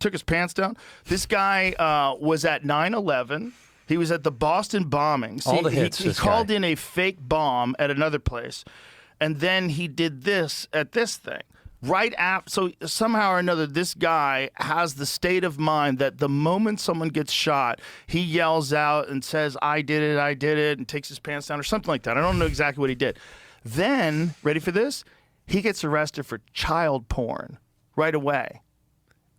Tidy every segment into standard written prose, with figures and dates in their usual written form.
took his pants down. This guy was at 9/11. He was at the Boston bombing. All the hits. He called in a fake bomb at another place, and then he did this at this thing. Right after, so somehow or another, this guy has the state of mind that the moment someone gets shot, he yells out and says, I did it, and takes his pants down or something like that. I don't know exactly what he did. Then, ready for this? He gets arrested for child porn right away.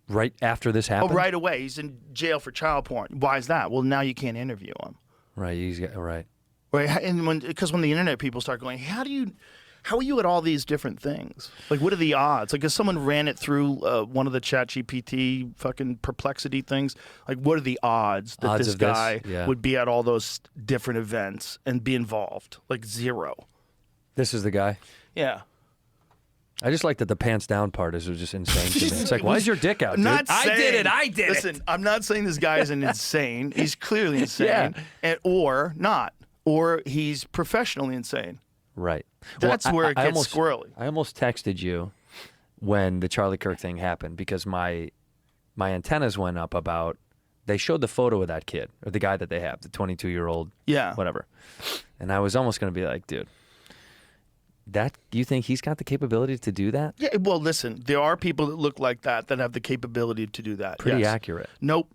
Right after this happened? Oh, right away. He's in jail for child porn. Why is that? Well, now you can't interview him. Right, right. Right, and because when the internet people start going, how are you at all these different things? Like, what are the odds? Like, if someone ran it through one of the ChatGPT fucking perplexity things, like, what are the odds that this guy would be at all those different events and be involved? Like, 0. This is the guy? Yeah. I just like that the pants down part is just insane to me. It's like, why is your dick out, dude? I did it. Listen, I'm not saying this guy isn't insane. He's clearly insane. Yeah. Or not. Or he's professionally insane. Right. That's where it gets squirrely. I almost texted you when the Charlie Kirk thing happened because my antennas went up about, they showed the photo of that kid, or the guy that they have, the 22-year-old, whatever. And I was almost going to be like, dude, do you think he's got the capability to do that? Yeah, well, listen, there are people that look like that have the capability to do that. Pretty accurate. Nope.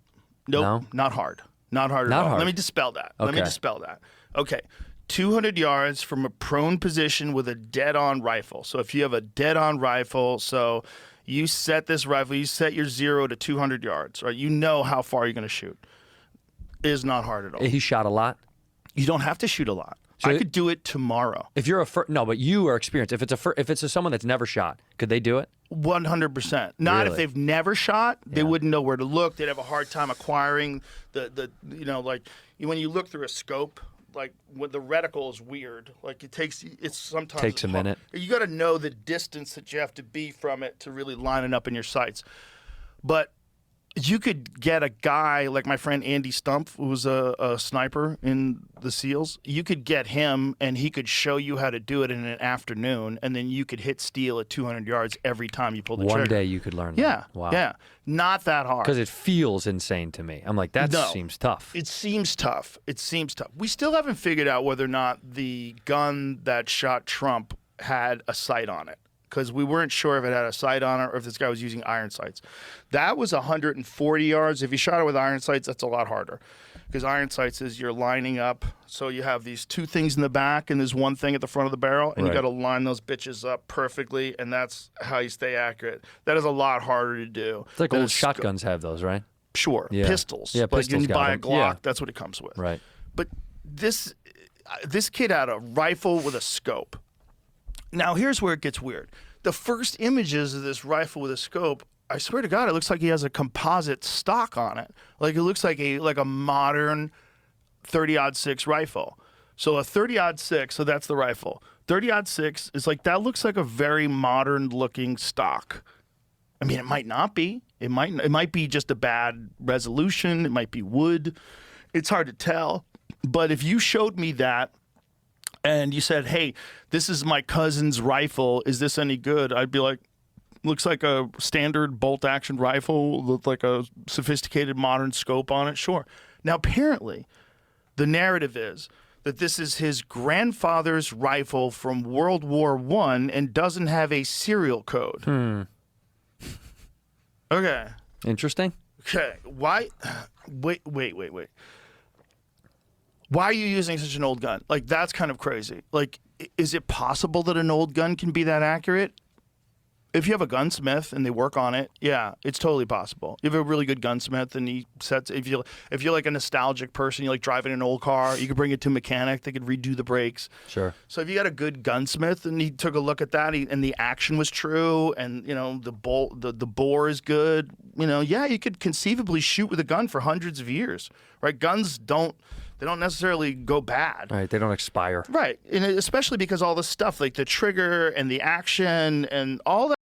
No? Not hard. Not hard at all. Let me dispel that. Okay. 200 yards from a prone position with a dead-on rifle. So if you have a dead-on rifle, so you set this rifle, you set your 0 to 200 yards, right? You know how far you're going to shoot. It is not hard at all. He shot a lot? You don't have to shoot a lot. So I could do it tomorrow. If you're no, but you are experienced. If it's someone that's never shot, could they do it? 100%. Not really? If they've never shot, they wouldn't know where to look. They'd have a hard time acquiring the like when you look through a scope, like when the reticle is weird. Like sometimes takes a minute. You got to know the distance that you have to be from it to really line it up in your sights. But you could get a guy like my friend Andy Stumpf, who was a sniper in the SEALs. You could get him, and he could show you how to do it in an afternoon, and then you could hit steel at 200 yards every time you pull the trigger. One day you could learn that. Yeah. Wow. Yeah. Not that hard. Because it feels insane to me. I'm like, that seems tough. It seems tough. We still haven't figured out whether or not the gun that shot Trump had a sight on it, because we weren't sure if it had a sight on it or if this guy was using iron sights. That was 140 yards. If you shot it with iron sights, that's a lot harder, because iron sights is you're lining up. So you have these two things in the back and there's one thing at the front of the barrel, and you got to line those bitches up perfectly, and that's how you stay accurate. That is a lot harder to do. It's like old shotguns have those, right? Sure. Yeah. Pistols. Yeah, pistols. Like you can buy a them. Glock. That's what it comes with. Right. But this kid had a rifle with a scope. Now here's where it gets weird. The first images of this rifle with a scope, I swear to God, it looks like he has a composite stock on it. Like it looks like a modern 30-06 rifle. So a 30-06, so that's the rifle. 30-06 is like, that looks like a very modern looking stock. I mean, it might not be. It might be just a bad resolution. It might be wood. It's hard to tell. But if you showed me that, and you said, hey, this is my cousin's rifle, is this any good? I'd be like, looks like a standard bolt-action rifle with like a sophisticated modern scope on it. Sure. Now, apparently, the narrative is that this is his grandfather's rifle from World War I and doesn't have a serial code. Okay. Interesting. Okay. Why? Wait. Why are you using such an old gun? Like, that's kind of crazy. Like, is it possible that an old gun can be that accurate? If you have a gunsmith and they work on it, yeah, it's totally possible. You have a really good gunsmith and he sets, if you're like a nostalgic person, you like driving an old car, you could bring it to a mechanic, they could redo the brakes. Sure. So if you got a good gunsmith and he took a look at that and the action was true and, the bore is good, yeah, you could conceivably shoot with a gun for hundreds of years, right? Guns don't necessarily go bad. Right, they don't expire. Right, and especially because all the stuff like the trigger and the action and all that